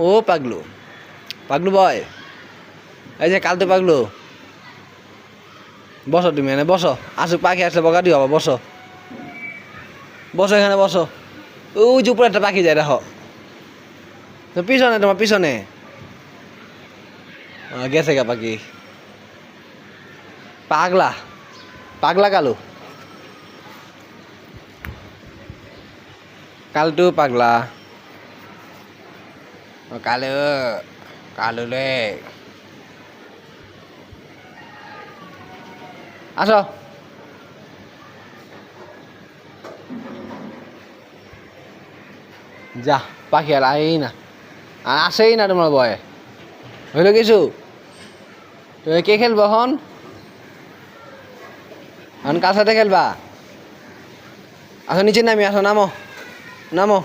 ও পাগলু, পাগলু বয়, এই যে কাল তো পাগলু, বসো তুমি এখানে বসো, আসুক পাখি আসলে বকা দিও, বসো বসো এখানে বসো। ওই যে উপরে একটা পাখি যায় দেখো, তো পিছনে তোমার পিছনে গেছে গা পাখি। পাগলা, পাগলা কালু, কালটু পাগলা, কালু, কালু রে আসো। যা পাখি আর আই না, আর আসেই না তোমার বয়, হইলো কিছু? তুমি কে খেলবো এখন? এখন কার সাথে খেলবা? আসো নিচে নামি, আসো নামো, নামো।